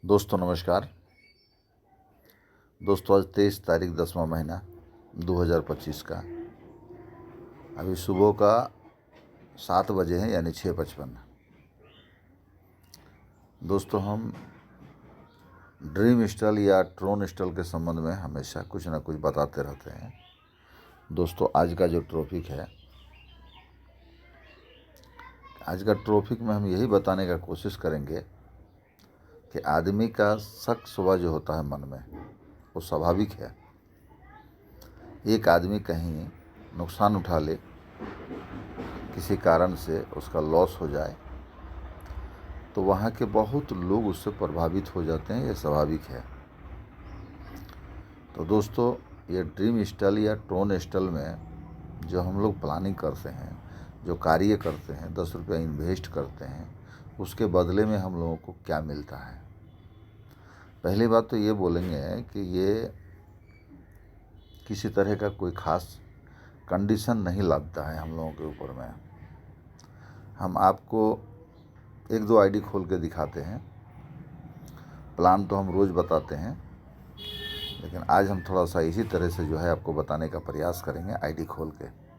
दोस्तों नमस्कार। दोस्तों आज 23 तारीख 10वां महीना 2025 का अभी सुबह का 7 बजे हैं यानी 6:55। दोस्तों हम ड्रीम स्टॉल या ट्रोन स्टॉल के संबंध में हमेशा कुछ ना कुछ बताते रहते हैं। दोस्तों आज का जो टॉपिक है, आज का टॉपिक में हम यही बताने का कोशिश करेंगे कि आदमी का शक सुबह जो होता है मन में वो स्वाभाविक है। एक आदमी कहीं नुकसान उठा ले, किसी कारण से उसका लॉस हो जाए तो वहाँ के बहुत लोग उससे प्रभावित हो जाते हैं, ये स्वाभाविक है। तो दोस्तों ये ड्रीम स्टॉल या ट्रोन स्टॉल में जो हम लोग प्लानिंग करते हैं, जो कार्य करते हैं, 10 रुपया इन्वेस्ट करते हैं, उसके बदले में हम लोगों को क्या मिलता है। पहली बात तो ये बोलेंगे कि ये किसी तरह का कोई ख़ास कंडीशन नहीं लादता है हम लोगों के ऊपर में। हम आपको 1-2 आईडी खोल के दिखाते हैं। प्लान तो हम रोज़ बताते हैं, लेकिन आज हम थोड़ा सा इसी तरह से जो है आपको बताने का प्रयास करेंगे आईडी खोल के।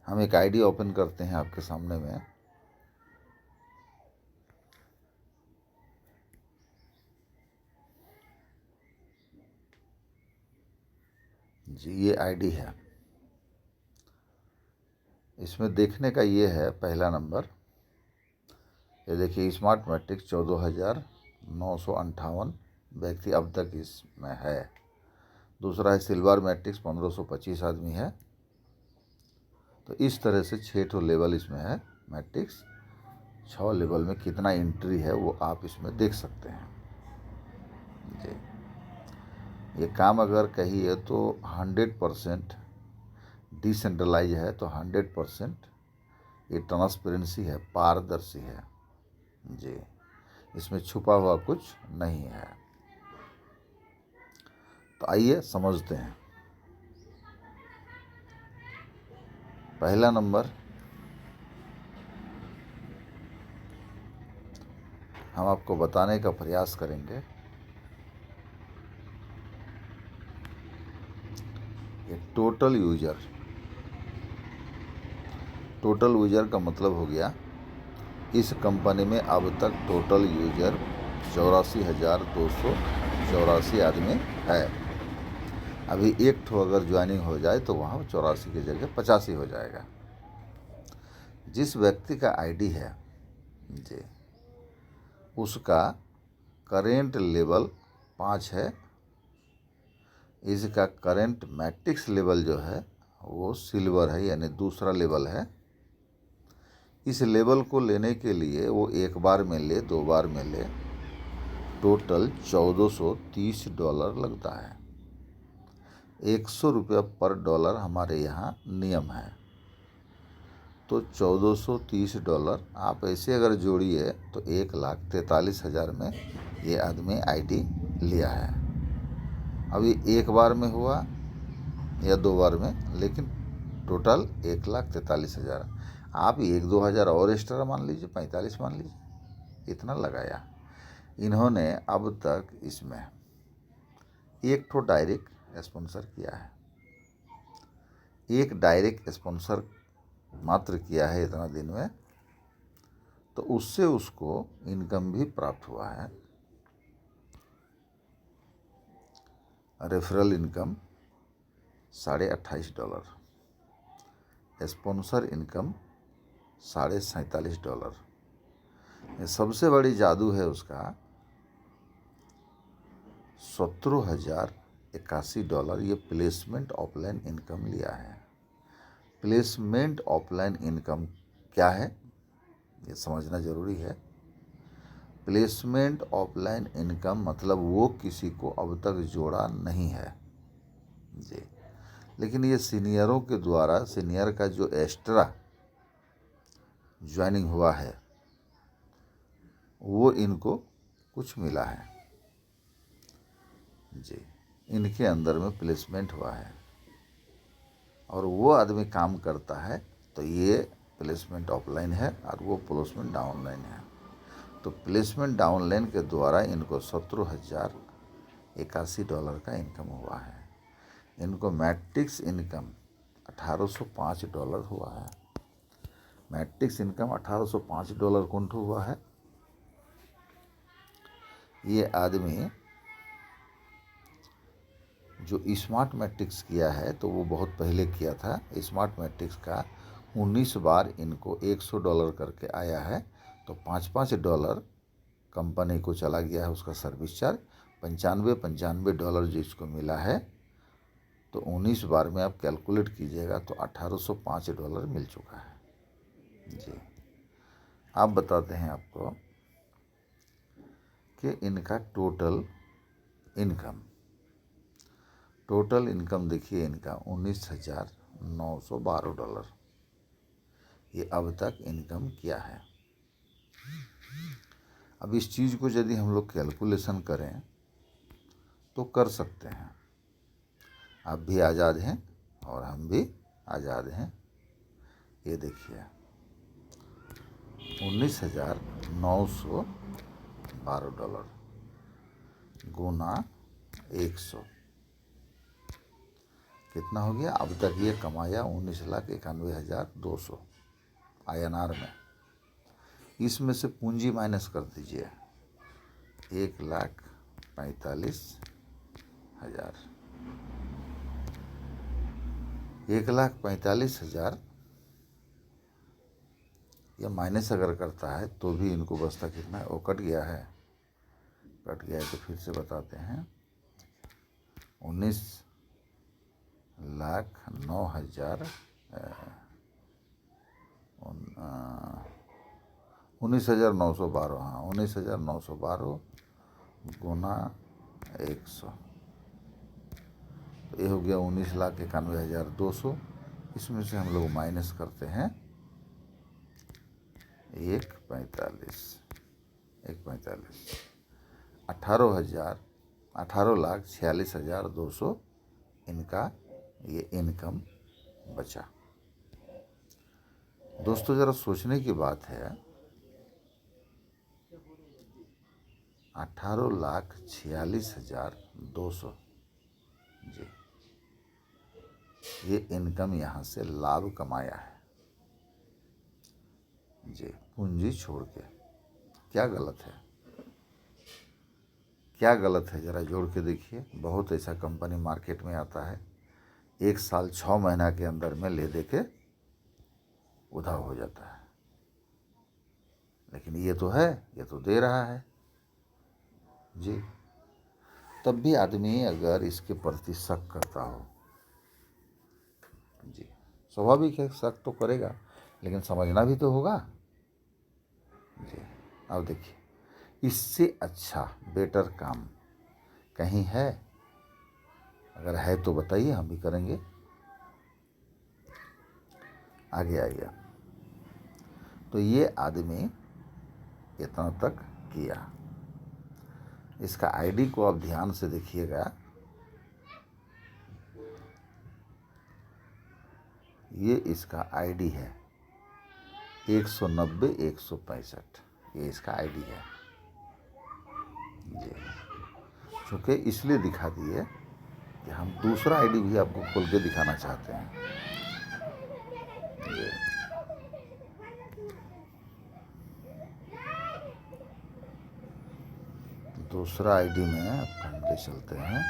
हम एक आईडी ओपन करते हैं आपके सामने में। जी ये आईडी है। इसमें देखने का ये है, पहला नंबर ये देखिए, स्मार्ट मैट्रिक्स 14,958 व्यक्ति अब तक इसमें है। दूसरा है सिल्वर मैट्रिक्स 1525 आदमी है। तो इस तरह से 6 लेवल इसमें है मैट्रिक्स। 6 लेवल में कितना एंट्री है वो आप इसमें देख सकते हैं। जी ये काम अगर कहिए तो 100% डिसेंट्रलाइज है, तो 100% ये ट्रांसपेरेंसी है, पारदर्शी है। जी इसमें छुपा हुआ कुछ नहीं है। तो आइए समझते हैं। पहला नंबर हम आपको बताने का प्रयास करेंगे। ये टोटल यूजर का मतलब हो गया, इस कंपनी में अब तक टोटल यूजर 84,284 आदमी है। अभी एक ठो अगर ज्वाइनिंग हो जाए तो वहाँ 84 की जगह 85 हो जाएगा। जिस व्यक्ति का आईडी है जी, उसका करेंट लेवल 5 है। इसका करेंट मैट्रिक्स लेवल जो है वो सिल्वर है, यानी दूसरा लेवल है। इस लेवल को लेने के लिए वो एक बार में ले, 2 बार में ले, टोटल $1430 लगता है। $100 पर डॉलर हमारे यहाँ नियम है। तो $1430 आप ऐसे अगर जोड़िए तो 1,43,000 में ये आदमी आईडी लिया है। अभी एक बार में हुआ या 2 बार में, लेकिन टोटल 1,43,000। आप 1-2 हज़ार और एक्स्ट्रा मान लीजिए, 45 मान लीजिए, इतना लगाया। इन्होंने अब तक इसमें एक ठो डायरेक्ट स्पॉन्सर किया है, एक डायरेक्ट स्पॉन्सर मात्र किया है इतना दिन में, तो उससे उसको इनकम भी प्राप्त हुआ है। Referral income $28.5, sponsor income $47.5। सबसे बड़ी जादू है उसका $17,081। ये प्लेसमेंट ऑफलाइन इनकम लिया है। प्लेसमेंट ऑफलाइन इनकम क्या है ये समझना ज़रूरी है। प्लेसमेंट ऑफलाइन इनकम मतलब वो किसी को अब तक जोड़ा नहीं है जी, लेकिन ये सीनियरों के द्वारा, सीनियर का जो एक्स्ट्रा ज्वाइनिंग हुआ है वो इनको कुछ मिला है जी, इनके अंदर में प्लेसमेंट हुआ है और वो आदमी काम करता है तो ये प्लेसमेंट ऑफलाइन है और वो प्लेसमेंट डाउनलाइन है। तो प्लेसमेंट डाउनलाइन के द्वारा इनको $17,081 का इनकम हुआ है। इनको मैट्रिक्स इनकम $1,805 हुआ है। मैट्रिक्स इनकम $1,805 कौन हुआ है? ये आदमी जो स्मार्ट मैट्रिक्स किया है तो वो बहुत पहले किया था। स्मार्ट मैट्रिक्स का 19 बार इनको $100 करके आया है। तो $5 कंपनी को चला गया है उसका सर्विस चार्ज। $95 जो इसको मिला है, तो 19 बार में आप कैलकुलेट कीजिएगा तो $1,805 मिल चुका है जी। आप बताते हैं आपको कि इनका टोटल इनकम देखिए, इनका $19,912 ये अब तक इनकम किया है। अब इस चीज़ को यदि हम लोग कैलकुलेशन करें तो कर सकते हैं। आप भी आज़ाद हैं और हम भी आज़ाद हैं। ये देखिए $19,912 गुना 100 कितना हो गया? अब तक ये कमाया 19,91,200 INR में। इसमें से पूंजी माइनस कर दीजिए 1,45,000। 1,45,000 या माइनस अगर करता है तो भी इनको बचता कितना है? वो कट गया है तो फिर से बताते हैं। 19,09,000 19,912, हाँ 19,912 गुना 100, ये हो गया 19,91,200। इसमें से हम लोग माइनस करते हैं 1,45 18,46,200 इनका ये इनकम बचा। दोस्तों ज़रा सोचने की बात है, 18,46,200 जी, ये इनकम यहाँ से लाभ कमाया है जी, पूंजी छोड़ के। क्या गलत है? क्या गलत है? ज़रा जोड़ के देखिए। बहुत ऐसा कंपनी मार्केट में आता है, 1 साल 6 महीना के अंदर में ले दे के उधार हो जाता है। लेकिन ये तो है, ये तो दे रहा है जी। तब भी आदमी अगर इसके प्रति शक करता हो जी, स्वाभाविक है शक तो करेगा, लेकिन समझना भी तो होगा जी। अब देखिए, इससे अच्छा बेटर काम कहीं है? अगर है तो बताइए, हम भी करेंगे। आगे आइए। तो ये आदमी इतना तक किया। इसका आईडी को आप ध्यान से देखिएगा। ये इसका आईडी है 190,165, ये इसका आईडी है जी। चूँकि इसलिए दिखा दिए कि हम दूसरा आईडी भी आपको खोल के दिखाना चाहते हैं जी। दूसरा आईडी में आपको हम ले चलते हैं।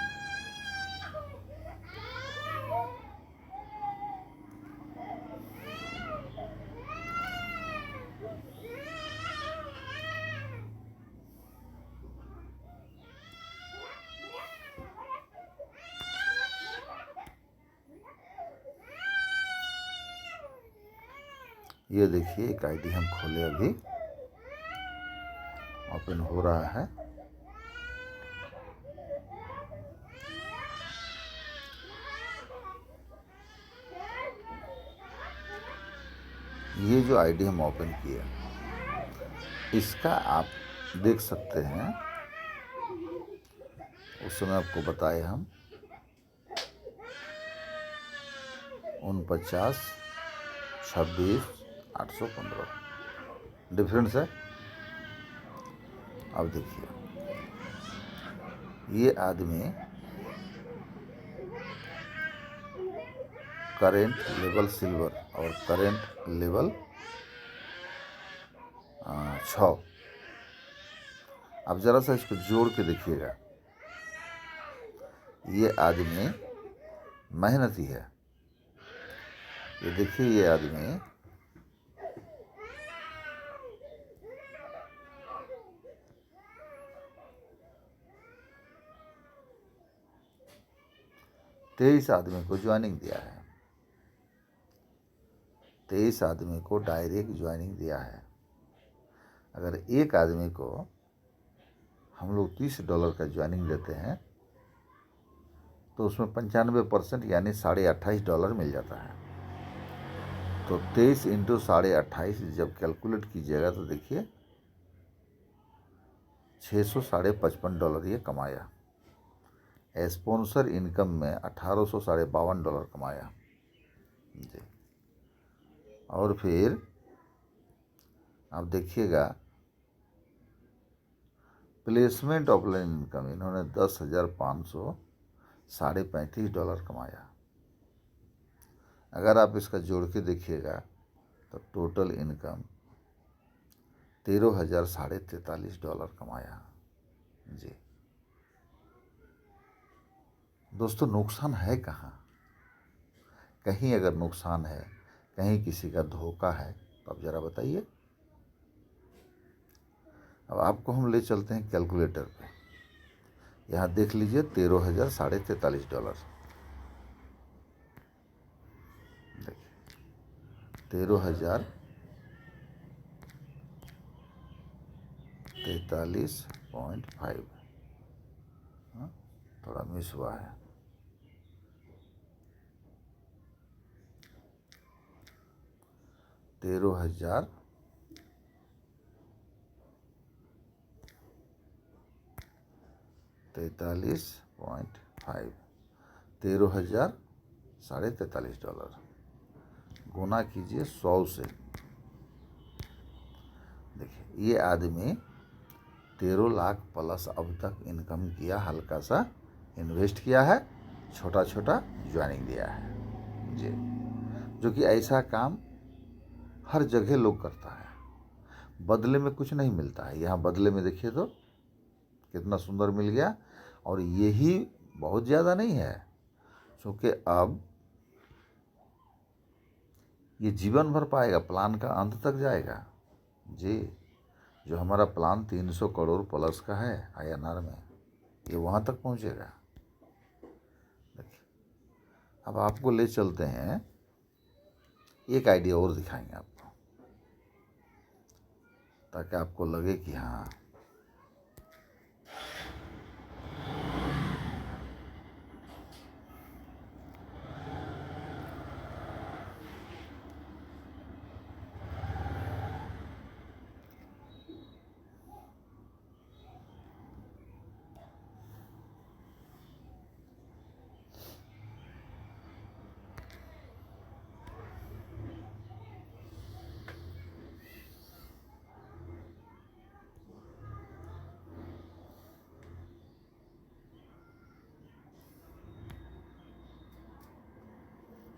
ये देखिए एक आईडी हम खोले, अभी ओपन हो रहा है। ये जो आईडी हम ओपन किया, इसका आप देख सकते हैं, उस समय आपको बताए हम 49 26,815 डिफरेंस है। अब देखिए, ये आदमी करेंट लेवल सिल्वर और करेंट लेवल 6। अब ज़रा सा इसको जोड़ के देखिएगा, ये आदमी मेहनती है। ये देखिए, ये आदमी तेईस आदमी को ज्वाइनिंग दिया है, 23 आदमी को डायरेक्ट ज्वाइनिंग दिया है। अगर एक आदमी को हम लोग $30 का ज्वाइनिंग देते हैं तो उसमें 95% यानी $28.5 मिल जाता है। तो 23 इंटू 28.5 जब कैलकुलेट कीजिएगा तो देखिए $655 ये कमाया। स्पॉन्सर इनकम में $1852 कमाया जी। और फिर आप देखिएगा, प्लेसमेंट ऑफलाइन इनकम इन्होंने $10,535 कमाया। अगर आप इसका जोड़ के देखिएगा तो टोटल इनकम $13,043 कमाया जी। दोस्तों, नुकसान है कहाँ? कहीं अगर नुकसान है, कहीं किसी का धोखा है तो आप ज़रा बताइए। अब आपको हम ले चलते हैं कैलकुलेटर पे। यहाँ देख लीजिए $13,043। देखिए 13,043.5, थोड़ा मिस हुआ है। $13,043.5 $13,043 गुना कीजिए 100 से। देखिए, ये आदमी 13 लाख प्लस अब तक इनकम किया, हल्का सा इन्वेस्ट किया है, छोटा छोटा ज्वाइनिंग दिया है जी। जो कि ऐसा काम हर जगह लोग करता है, बदले में कुछ नहीं मिलता है। यहाँ बदले में देखिए तो कितना सुंदर मिल गया। और यही बहुत ज़्यादा नहीं है, क्योंकि अब ये जीवन भर पाएगा, प्लान का अंत तक जाएगा जी। जो हमारा प्लान 300 करोड़ प्लस का है INR में, ये वहाँ तक पहुँचेगा। देखिए, अब आपको ले चलते हैं, एक आइडिया और दिखाएंगे आपको, ताकि आपको लगे कि हाँ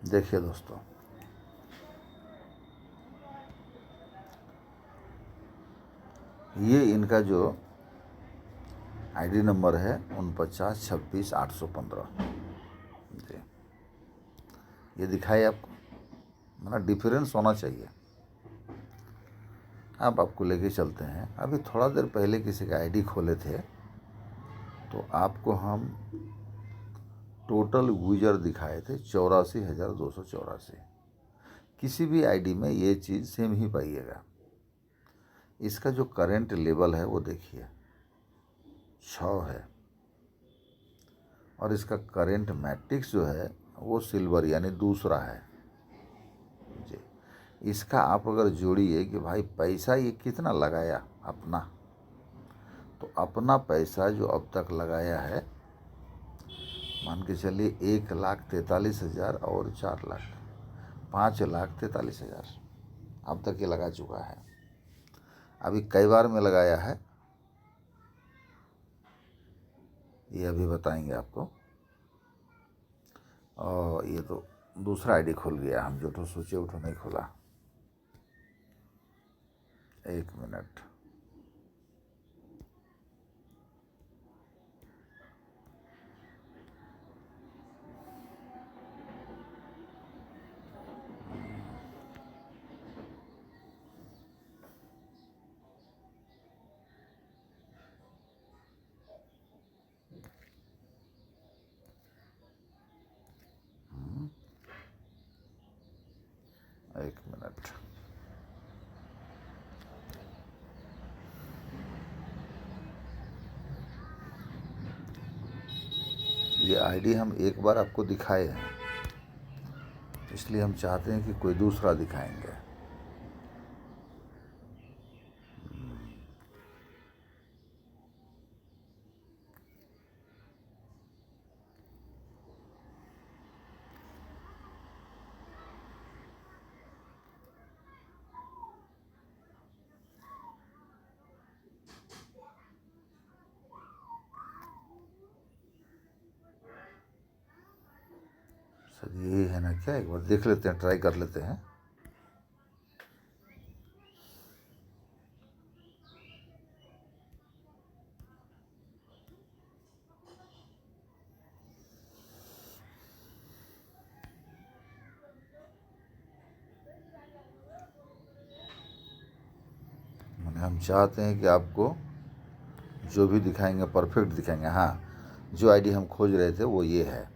देखिए दोस्तों, ये इनका जो ID नंबर है 49,26,815 जी। ये दिखाए आपको, मतलब डिफरेंस होना चाहिए। अब आपको लेके चलते हैं। अभी थोड़ा देर पहले किसी का ID खोले थे तो आपको हम टोटल यूजर दिखाए थे 84,284। किसी भी ID में ये चीज़ सेम ही पाइएगा। इसका जो करंट लेवल है वो देखिए 6 है, और इसका करंट मैट्रिक्स जो है वो सिल्वर यानी दूसरा है जी। इसका आप अगर जोड़िए कि भाई पैसा ये कितना लगाया अपना, तो अपना पैसा जो अब तक लगाया है, मान के चलिए 1,43,000 और 4 लाख, 5,43,000 अब तक ये लगा चुका है। अभी कई बार में लगाया है ये अभी बताएंगे आपको। और ये तो दूसरा आईडी खुल गया, हम जो तो सोचे वो तो नहीं खुला। 1 मिनट। एक मिनट। ये आईडी हम एक बार आपको दिखाए हैं, इसलिए हम चाहते हैं कि कोई दूसरा दिखाएंगे। सर यही है ना क्या, एक बार देख लेते हैं, ट्राई कर लेते हैं। हम चाहते हैं कि आपको जो भी दिखाएंगे परफेक्ट दिखाएंगे। हाँ, जो आईडी हम खोज रहे थे वो ये है।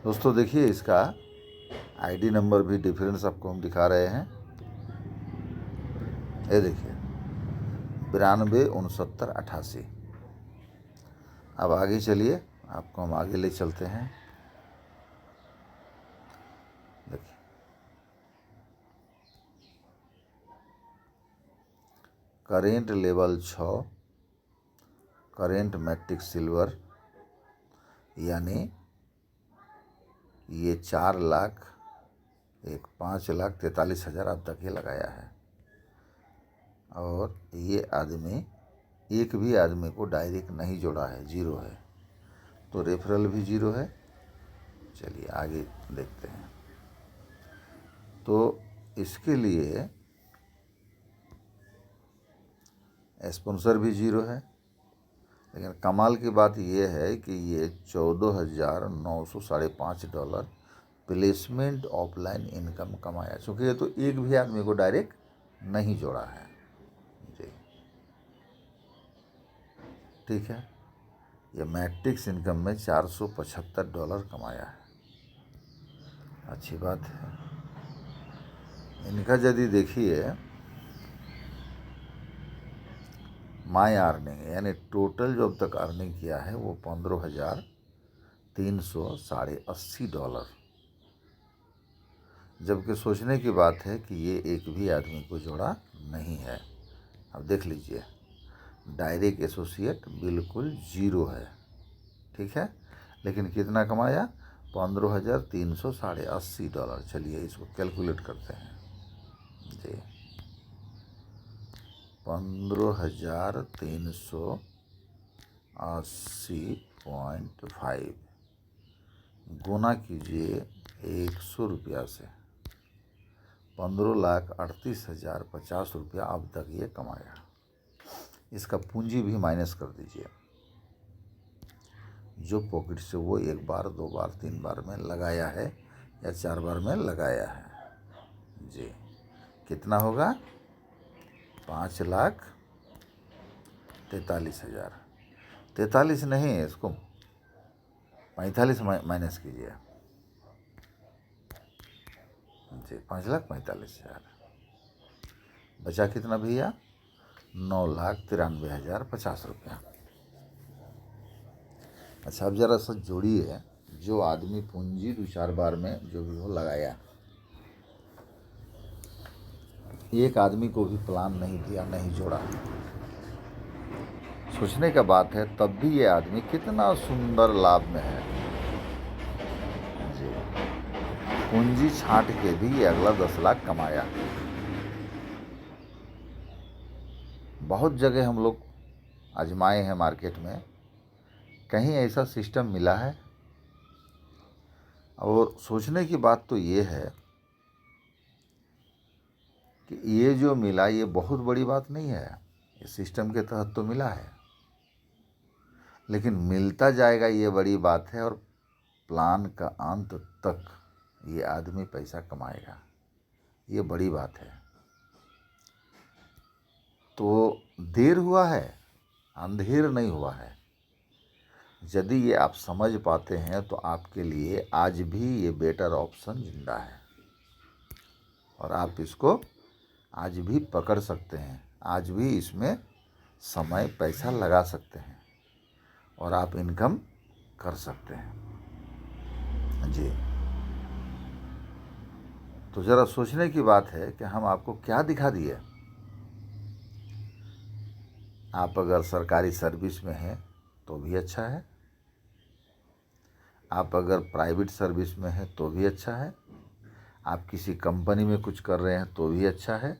दोस्तों देखिए, इसका आईडी नंबर भी डिफरेंस आपको हम दिखा रहे हैं। ये देखिए 926988। अब आगे चलिए, आपको हम आगे ले चलते हैं। देखिए current level 6, current metric silver, यानी ये 5,43,000 अब तक ये लगाया है। और ये आदमी एक भी आदमी को डायरेक्ट नहीं जोड़ा है, 0 है, तो रेफरल भी 0 है। चलिए आगे देखते हैं। तो इसके लिए स्पॉन्सर भी 0 है, लेकिन कमाल की बात यह है कि ये $14,905 प्लेसमेंट ऑफलाइन इनकम कमाया, चूँकि ये तो एक भी आदमी को डायरेक्ट नहीं जोड़ा है जी। ठीक है, ये मैट्रिक्स इनकम में $475 कमाया है, अच्छी बात है। इनका यदि देखिए माई अर्निंग, यानी टोटल जो अब तक अर्निंग किया है वो $15,380। जबकि सोचने की बात है कि ये एक भी आदमी को जोड़ा नहीं है। अब देख लीजिए, डायरेक्ट एसोसिएट बिल्कुल 0 है, ठीक है, लेकिन कितना कमाया, $15,380। चलिए इसको कैलकुलेट करते हैं जी। 15,380.5 गुना कीजिए 100 रुपया से, 15,38,050 अब तक ये कमाया। इसका पूंजी भी माइनस कर दीजिए, जो पॉकेट से वो 1 बार 2 बार 3 बार में लगाया है या 4 बार में लगाया है जी। कितना होगा, 5,43,000। 43 नहीं है, इसको 45 माइनस कीजिए जी। 5,45,000 बचा कितना भैया, 9,93,050 रुपया। अच्छा, अब जरा सा जोड़िए, जो आदमी पूंजी 2-4 बार में जो भी हो लगाया, एक आदमी को भी प्लान नहीं दिया, नहीं जोड़ा, सोचने का बात है, तब भी ये आदमी कितना सुंदर लाभ में है जी। पूंजी छांट के भी ये अगला 10 लाख कमाया। बहुत जगह हम लोग आजमाए हैं मार्केट में, कहीं ऐसा सिस्टम मिला है? और सोचने की बात तो ये है कि ये जो मिला ये बहुत बड़ी बात नहीं है, ये सिस्टम के तहत तो मिला है, लेकिन मिलता जाएगा ये बड़ी बात है, और प्लान का अंत तक ये आदमी पैसा कमाएगा, ये बड़ी बात है। तो देर हुआ है, अंधेर नहीं हुआ है। यदि ये आप समझ पाते हैं तो आपके लिए आज भी ये बेटर ऑप्शन जिंदा है, और आप इसको आज भी पकड़ सकते हैं, आज भी इसमें समय पैसा लगा सकते हैं, और आप इनकम कर सकते हैं जी। तो ज़रा सोचने की बात है कि हम आपको क्या दिखा दिए। आप अगर सरकारी सर्विस में हैं तो भी अच्छा है, आप अगर प्राइवेट सर्विस में हैं तो भी अच्छा है, आप किसी कंपनी में कुछ कर रहे हैं तो भी अच्छा है।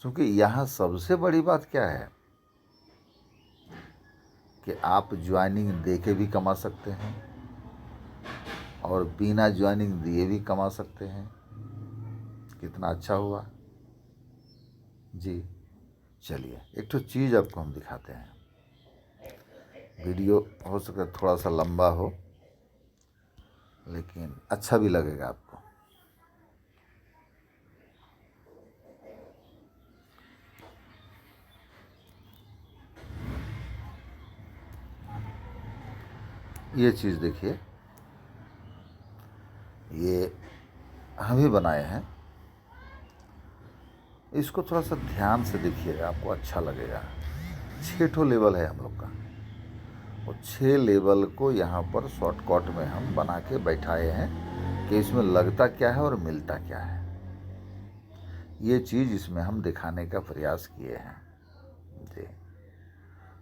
क्योंकि यहाँ सबसे बड़ी बात क्या है कि आप ज्वाइनिंग दे के भी कमा सकते हैं और बिना ज्वाइनिंग दिए भी कमा सकते हैं। कितना अच्छा हुआ जी। चलिए एक तो चीज़ आपको हम दिखाते हैं, वीडियो हो सकता है थोड़ा सा लंबा हो, लेकिन अच्छा भी लगेगा आपको। ये चीज़ देखिए, ये हम ही बनाए हैं, इसको थोड़ा सा ध्यान से देखिएगा, आपको अच्छा लगेगा। 6 लेवल है हम लोग का, और 6 लेवल को यहाँ पर शॉर्टकट में हम बना के बैठाए हैं कि इसमें लगता क्या है और मिलता क्या है। ये चीज़ इसमें हम दिखाने का प्रयास किए हैं जी।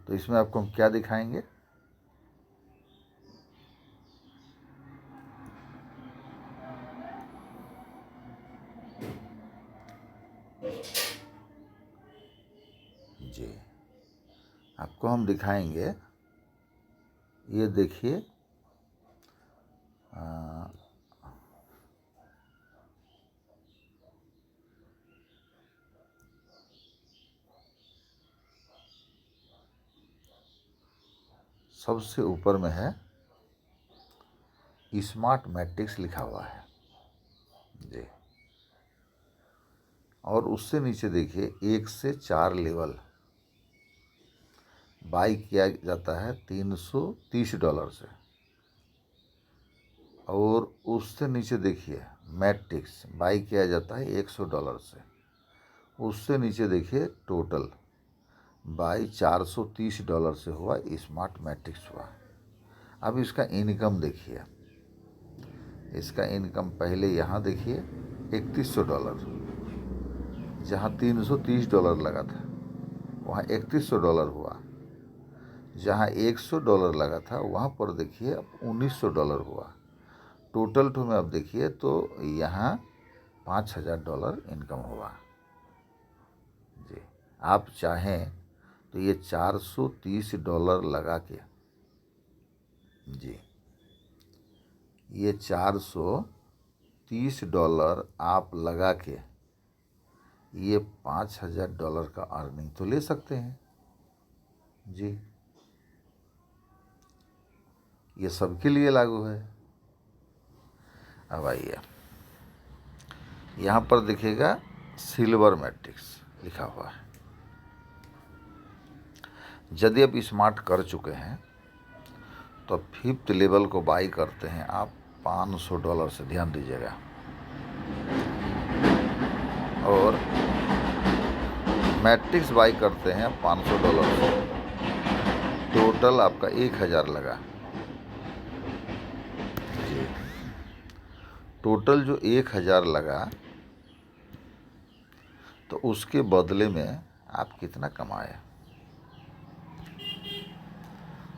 तो इसमें आपको हम क्या दिखाएंगे, जी आपको हम दिखाएंगे, ये देखिए सबसे ऊपर में है स्मार्ट मैट्रिक्स लिखा हुआ है जी, और उससे नीचे देखिए 1 से 4 लेवल बाई किया जाता है $330 से, और उससे नीचे देखिए मैट्रिक्स बाई किया जाता है $100 से, उससे नीचे देखिए टोटल बाई $430 से हुआ स्मार्ट मैट्रिक्स हुआ। अब इसका इनकम देखिए, इसका इनकम पहले यहाँ देखिए $3100, जहाँ $330 लगा था वहाँ $3100 हुआ, जहाँ $100 लगा था वहाँ पर देखिए अब $1900 हुआ। टोटल टू में अब देखिए तो यहाँ $5000 इनकम हुआ जी। आप चाहें तो ये $430 लगा के जी, ये $430 आप लगा के ये $5000 का अर्निंग तो ले सकते हैं जी। ये सबके लिए लागू है। अब आइए, यहाँ पर दिखेगा सिल्वर मैट्रिक्स लिखा हुआ है। यदि आप स्मार्ट कर चुके हैं तो 5th लेवल को बाई करते हैं आप $500 से, ध्यान दीजिएगा, और मैट्रिक्स बाई करते हैं $500 से, टोटल आपका 1000 लगा जी। टोटल जो 1000 लगा तो उसके बदले में आप कितना कमाए,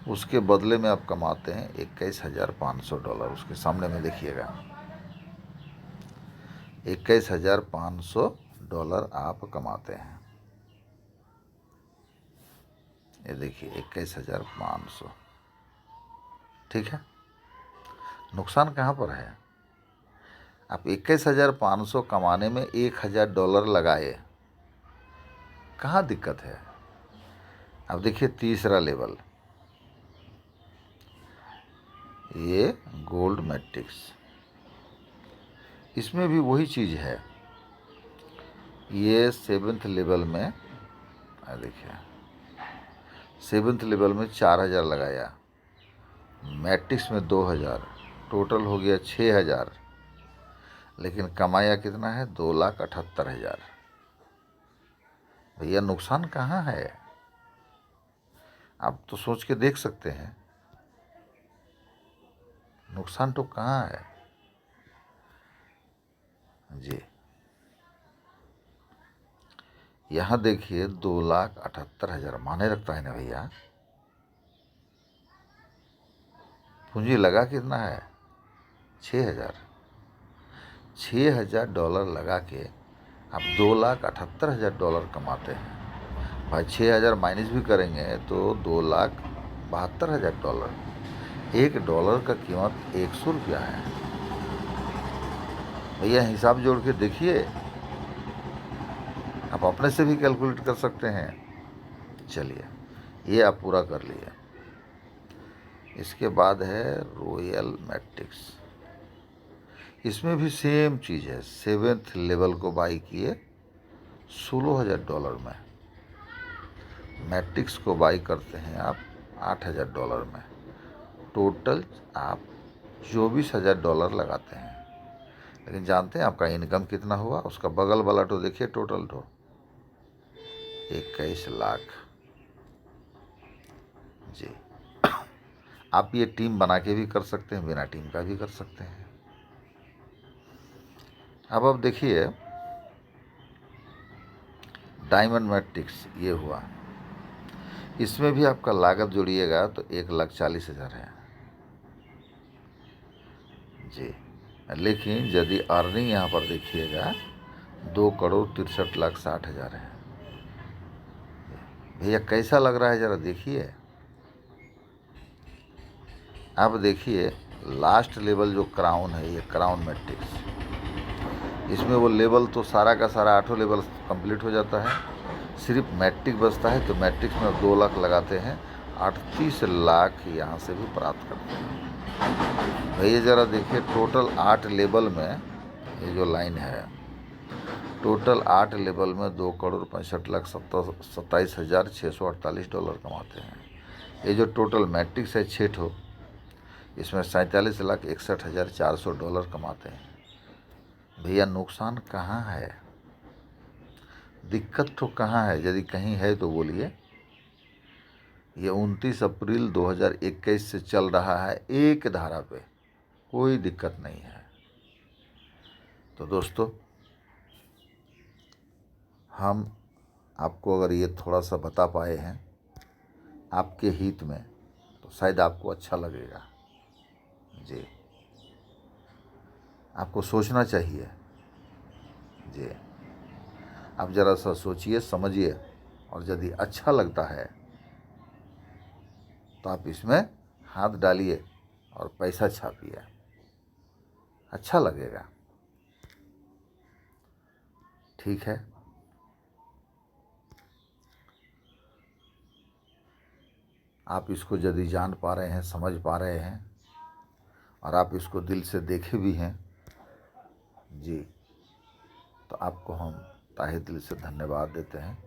उसके बदले में आप कमाते हैं $21500। उसके सामने में देखिएगा $21,500 आप कमाते हैं। ये देखिए 21,500, ठीक है। नुकसान कहाँ पर है? आप 21,500 कमाने में $1,000 लगाए, कहाँ दिक्कत है? अब देखिए तीसरा लेवल, ये गोल्ड मैट्रिक्स, इसमें भी वही चीज़ है। ये 7th लेवल में, देखिए 7th लेवल में 4,000 लगाया, मैट्रिक्स में 2,000, टोटल हो गया 6,000, लेकिन कमाया कितना है? 2,78,000। भैया नुकसान कहाँ है? आप तो सोच के देख सकते हैं, नुकसान तो कहाँ है जी। यहाँ देखिए 2,78,000 माने रखता है ना भैया। पूंजी लगा कितना है? 6,000। $6,000 लगा के आप $2,78,000 कमाते हैं। भाई 6,000 माइनस भी करेंगे तो $2,72,000। $1 का कीमत ₹100 है। भैया हिसाब जोड़ के देखिए, आप अपने से भी कैलकुलेट कर सकते हैं। चलिए ये आप पूरा कर लिए। इसके बाद है रॉयल मैट्रिक्स, इसमें भी सेम चीज़ है। 7th लेवल को बाई किए $16,000 में, मैट्रिक्स को बाई करते हैं आप $8,000 में, टोटल आप $24,000 लगाते हैं। लेकिन जानते हैं आपका इनकम कितना हुआ? उसका बगल वाला तो देखिए, टोटल तो 21 लाख जी। आप ये टीम बना के भी कर सकते हैं, बिना टीम का भी कर सकते हैं। अब देखिए डायमंड मैट्रिक्स ये हुआ, इसमें भी आपका लागत जोड़िएगा तो 1,40,000 है जी। लेकिन यदि अर्निंग यहाँ पर देखिएगा 2,63,60,000 है। भैया कैसा लग रहा है ज़रा देखिए। अब देखिए लास्ट लेवल जो क्राउन है, ये क्राउन मैट्रिक्स, इसमें वो लेवल तो सारा का सारा 8 लेवल कंप्लीट हो जाता है, सिर्फ मैट्रिक बचता है। तो मैट्रिक्स में 2 लाख लगाते हैं, 38 लाख यहाँ से भी प्राप्त करते हैं। भैया ज़रा देखिए टोटल 8 लेवल में, ये जो लाइन है, टोटल 8 लेवल में $2,65,27,648 कमाते हैं। ये जो टोटल मैट्रिक्स है 6 ठो, इसमें $47,61,400 कमाते हैं। भैया नुकसान कहाँ है? दिक्कत तो कहाँ है? यदि कहीं है तो बोलिए। ये 29 अप्रैल 2021 से चल रहा है एक धारा पे, कोई दिक्कत नहीं है। तो दोस्तों हम आपको अगर ये थोड़ा सा बता पाए हैं आपके हित में, तो शायद आपको अच्छा लगेगा जी। आपको सोचना चाहिए जी। आप ज़रा सा सोचिए, समझिए, और यदि अच्छा लगता है तो आप इसमें हाथ डालिए और पैसा छापिए, अच्छा लगेगा। ठीक है, आप इसको यदि जान पा रहे हैं, समझ पा रहे हैं, और आप इसको दिल से देखे भी हैं जी, तो आपको हम ताहे दिल से धन्यवाद देते हैं।